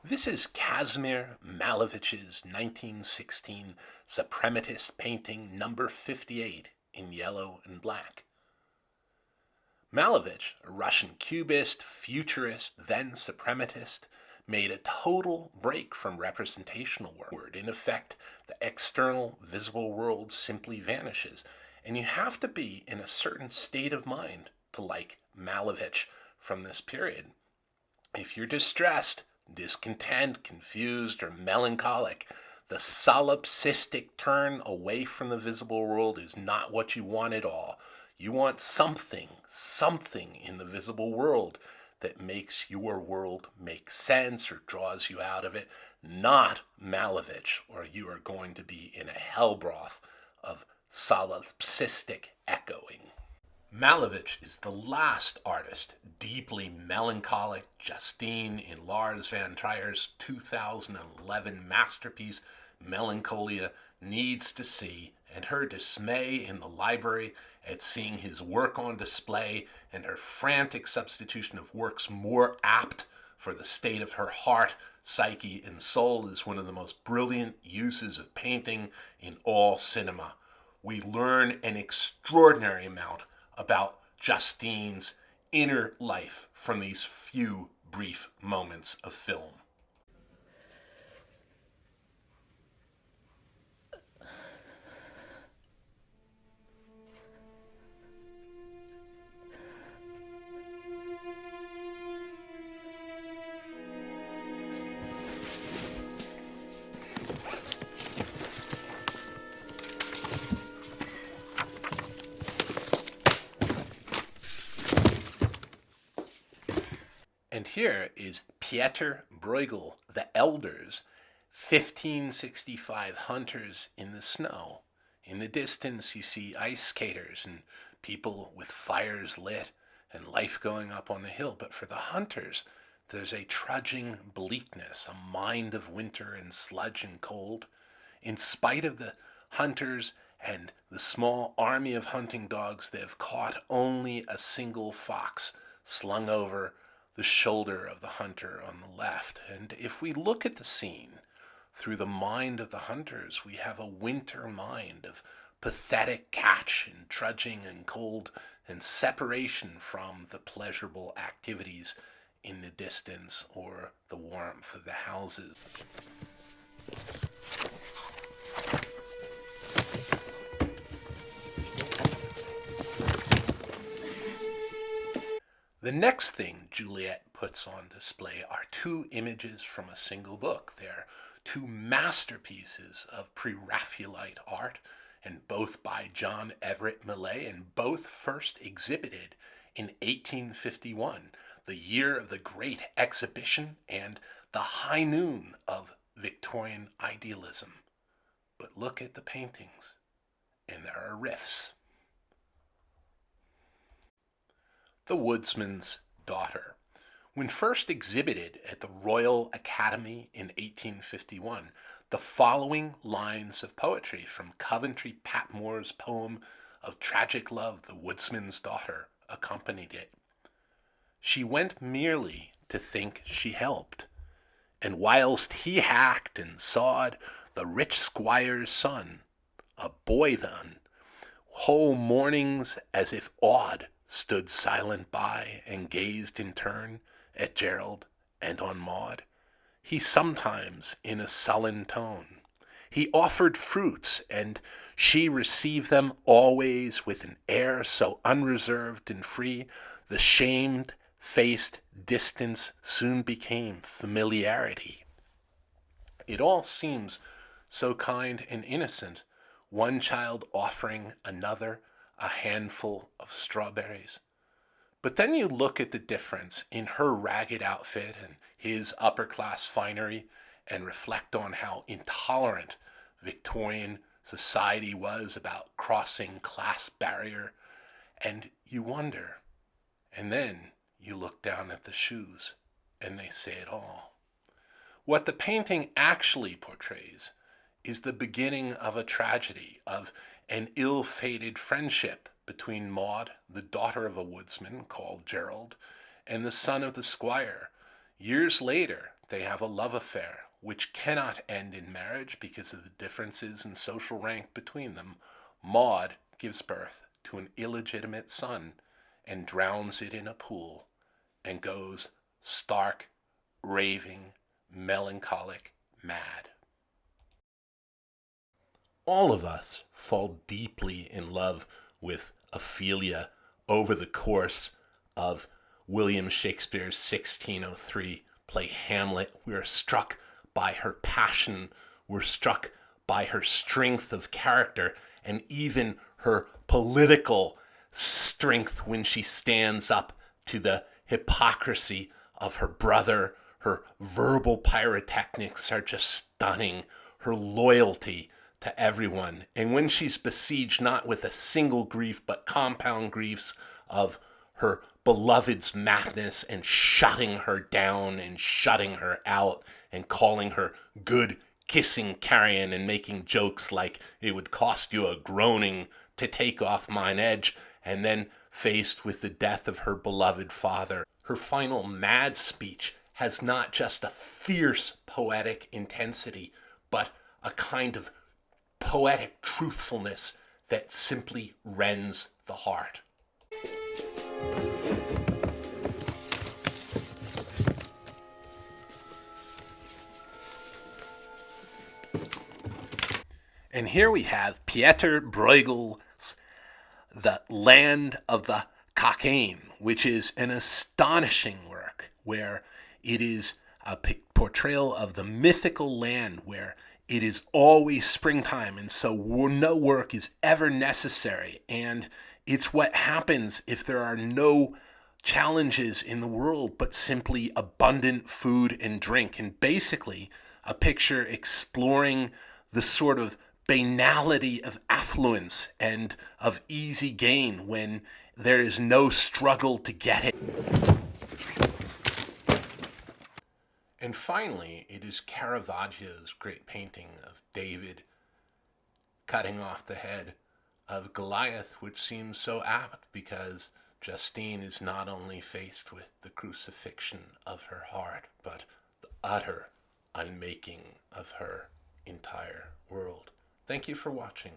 This is Kazimir Malevich's 1916 suprematist painting number 58 in yellow and black. Malevich, a Russian cubist, futurist, then suprematist, made a total break from representational work. In effect, the external visible world simply vanishes, and you have to be in a certain state of mind to like Malevich from this period. If you're distressed, discontent, confused, or melancholic, the solipsistic turn away from the visible world is not what you want at all. You want something in the visible world that makes your world make sense or draws you out of it, not Malevich, or you are going to be in a hellbroth of solipsistic echoing. Malevich is the last artist, deeply melancholic Justine in Lars Von Trier's 2011 masterpiece, Melancholia, needs to see, and her dismay in the library at seeing his work on display and her frantic substitution of works more apt for the state of her heart, psyche, and soul is one of the most brilliant uses of painting in all cinema. We learn an extraordinary amount about Justine's inner life from these few brief moments of film. And here is Pieter Bruegel, The Elders, 1565 hunters in the snow. In the distance you see ice skaters and people with fires lit and life going up on the hill. But for the hunters, there's a trudging bleakness, a mind of winter and sludge and cold. In spite of the hunters and the small army of hunting dogs, they have caught only a single fox slung over the shoulder of the hunter on the left. And if we look at the scene through the mind of the hunters, we have a winter mind of pathetic catch and trudging and cold and separation from the pleasurable activities in the distance or the warmth of the houses. The next thing Juliet puts on display are two images from a single book. They're two masterpieces of pre-Raphaelite art, and both by John Everett Millais, and both first exhibited in 1851, the year of the Great Exhibition and the high noon of Victorian idealism. But look at the paintings, and there are rifts. The Woodsman's Daughter. When first exhibited at the Royal Academy in 1851, the following lines of poetry from Coventry Patmore's poem of tragic love, The Woodsman's Daughter, accompanied it. She went merely to think she helped, and whilst he hacked and sawed, the rich squire's son, a boy then, whole mornings as if awed, stood silent by and gazed in turn at Gerald and on Maud. He sometimes in a sullen tone. He offered fruits, and she received them always with an air so unreserved and free, the shamed-faced distance soon became familiarity. It all seems so kind and innocent, one child offering another a handful of strawberries. But then you look at the difference in her ragged outfit and his upper-class finery and reflect on how intolerant Victorian society was about crossing class barrier, and you wonder. And then you look down at the shoes, and they say it all. What the painting actually portrays is the beginning of a tragedy, of an ill-fated friendship between Maud, the daughter of a woodsman called Gerald, and the son of the squire. Years later, They have a love affair, which cannot end in marriage because of the differences in social rank between them. Maud gives birth to an illegitimate son and drowns it in a pool and goes stark, raving, melancholic mad. All of us fall deeply in love with Ophelia over the course of William Shakespeare's 1603 play Hamlet. We are struck by her passion, we're struck by her strength of character, and even her political strength when she stands up to the hypocrisy of her brother. Her verbal pyrotechnics are just stunning. Her loyalty to everyone. And when she's besieged not with a single grief, but compound griefs of her beloved's madness and shutting her down and shutting her out and calling her good kissing carrion and making jokes like it would cost you a groaning to take off mine edge, and then faced with the death of her beloved father. Her final mad speech has not just a fierce poetic intensity, but a kind of poetic truthfulness that simply rends the heart. And here we have Pieter Bruegel's The Land of the Cockaigne, which is an astonishing work where it is a portrayal of the mythical land where it is always springtime, and so no work is ever necessary. And it's what happens if there are no challenges in the world, but simply abundant food and drink. And basically, a picture exploring the sort of banality of affluence and of easy gain when there is no struggle to get it. And finally, it is Caravaggio's great painting of David cutting off the head of Goliath, which seems so apt because Justine is not only faced with the crucifixion of her heart, but the utter unmaking of her entire world. Thank you for watching.